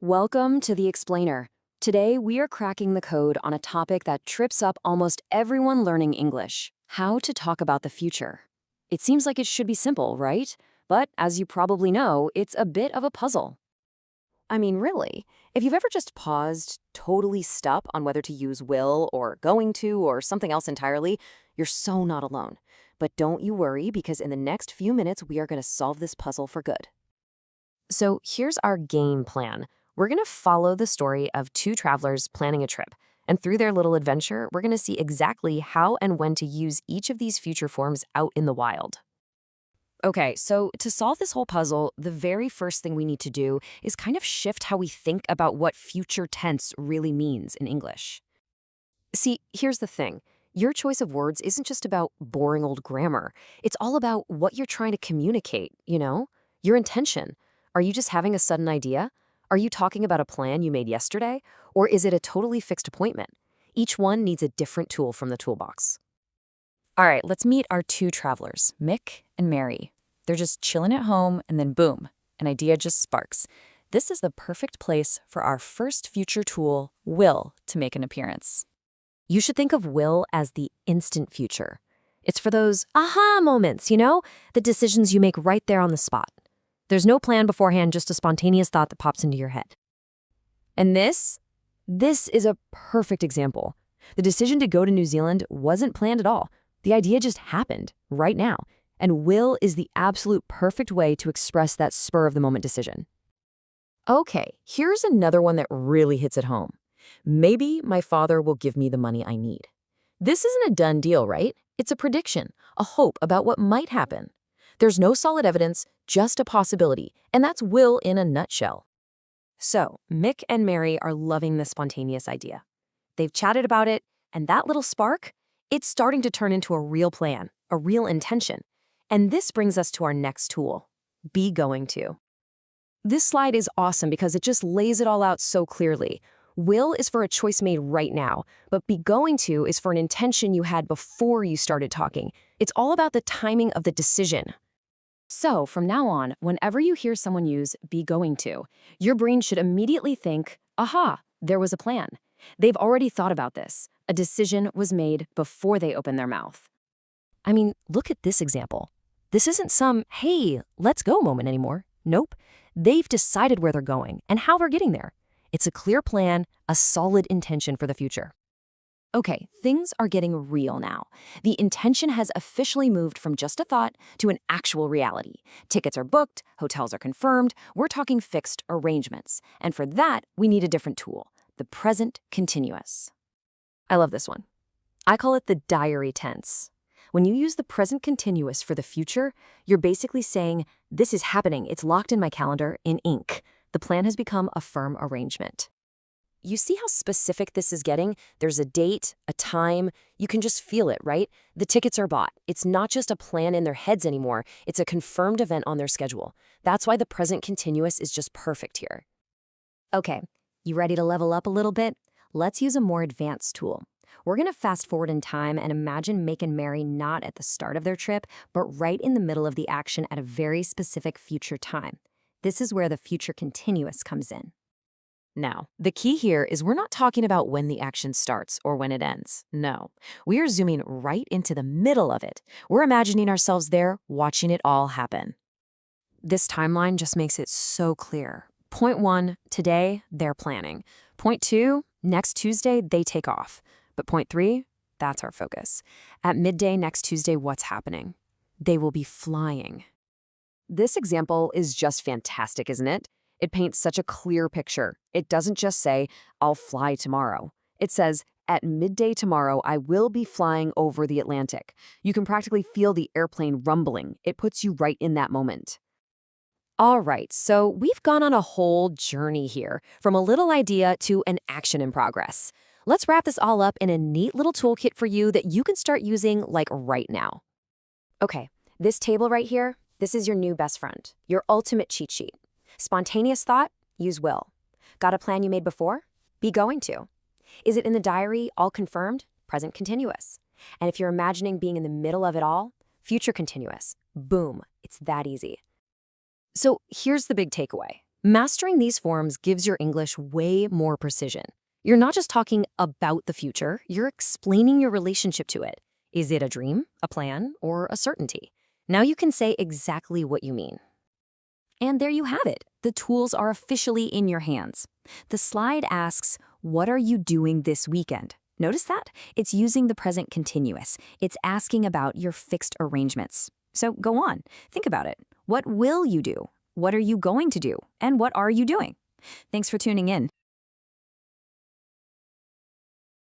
Welcome to The Explainer. Today, we are cracking the code on a topic that trips up almost everyone learning English: how to talk about the future. It seems like it should be simple, right? But as you probably know, it's a bit of a puzzle. I mean, really, if you've ever just paused, totally stuck on whether to use will or going to or something else entirely, you're so not alone. But don't you worry, because in the next few minutes, we are going to solve this puzzle for good. So here's our game plan. We're going to follow the story of two travelers planning a trip. And through their little adventure, we're going to see exactly how and when to use each of these future forms out in the wild. Okay, so to solve this whole puzzle, the very first thing we need to do is kind of shift how we think about what future tense really means in English. See, here's the thing. Your choice of words isn't just about boring old grammar. It's all about what you're trying to communicate, Your intention. Are you just having a sudden idea? Are you talking about a plan you made yesterday? Or is it a totally fixed appointment? Each one needs a different tool from the toolbox. All right, let's meet our two travelers, Mick and Mary. They're just chilling at home, and then boom, an idea just sparks. This is the perfect place for our first future tool, will, to make an appearance. You should think of will as the instant future. It's for those aha moments, the decisions you make right there on the spot. There's no plan beforehand, just a spontaneous thought that pops into your head. And this is a perfect example. The decision to go to New Zealand wasn't planned at all. The idea just happened right now. And will is the absolute perfect way to express that spur-of-the-moment decision. Okay, here's another one that really hits at home. Maybe my father will give me the money I need. This isn't a done deal, right? It's a prediction, a hope about what might happen. There's no solid evidence, just a possibility, and that's will in a nutshell. So, Mick and Mary are loving this spontaneous idea. They've chatted about it, and that little spark, it's starting to turn into a real plan, a real intention. And this brings us to our next tool, be going to. This slide is awesome because it just lays it all out so clearly. Will is for a choice made right now, but be going to is for an intention you had before you started talking. It's all about the timing of the decision. So, from now on, whenever you hear someone use be going to, your brain should immediately think, aha, there was a plan. They've already thought about this. A decision was made before they opened their mouth. I mean, look at this example. This isn't some, hey, let's go moment anymore. Nope. They've decided where they're going and how they're getting there. It's a clear plan, a solid intention for the future. Okay, things are getting real now. The intention has officially moved from just a thought to an actual reality. Tickets are booked, hotels are confirmed, we're talking fixed arrangements. And for that, we need a different tool, the present continuous. I love this one. I call it the diary tense. When you use the present continuous for the future, you're basically saying, this is happening, it's locked in my calendar in ink. The plan has become a firm arrangement. You see how specific this is getting? There's a date, a time. You can just feel it, right? The tickets are bought. It's not just a plan in their heads anymore. It's a confirmed event on their schedule. That's why the present continuous is just perfect here. Okay, you ready to level up a little bit? Let's use a more advanced tool. We're going to fast forward in time and imagine Mick and Mary not at the start of their trip, but right in the middle of the action at a very specific future time. This is where the future continuous comes in. Now, the key here is we're not talking about when the action starts or when it ends. No, we are zooming right into the middle of it. We're imagining ourselves there, watching it all happen. This timeline just makes it so clear. Point 1, today, they're planning. Point 2, next Tuesday, they take off. But point 3, that's our focus. At midday next Tuesday, what's happening? They will be flying. This example is just fantastic, isn't it? It paints such a clear picture. It doesn't just say, I'll fly tomorrow. It says, at midday tomorrow, I will be flying over the Atlantic. You can practically feel the airplane rumbling. It puts you right in that moment. All right, so we've gone on a whole journey here, from a little idea to an action in progress. Let's wrap this all up in a neat little toolkit for you that you can start using like right now. Okay, this table right here, this is your new best friend, your ultimate cheat sheet. Spontaneous thought? Use will. Got a plan you made before? Be going to. Is it in the diary, all confirmed? Present continuous. And if you're imagining being in the middle of it all, future continuous. Boom, it's that easy. So here's the big takeaway. Mastering these forms gives your English way more precision. You're not just talking about the future, you're explaining your relationship to it. Is it a dream, a plan, or a certainty? Now you can say exactly what you mean. And there you have it. The tools are officially in your hands. The slide asks, what are you doing this weekend? Notice that? It's using the present continuous. It's asking about your fixed arrangements. So go on, think about it. What will you do? What are you going to do? And what are you doing? Thanks for tuning in.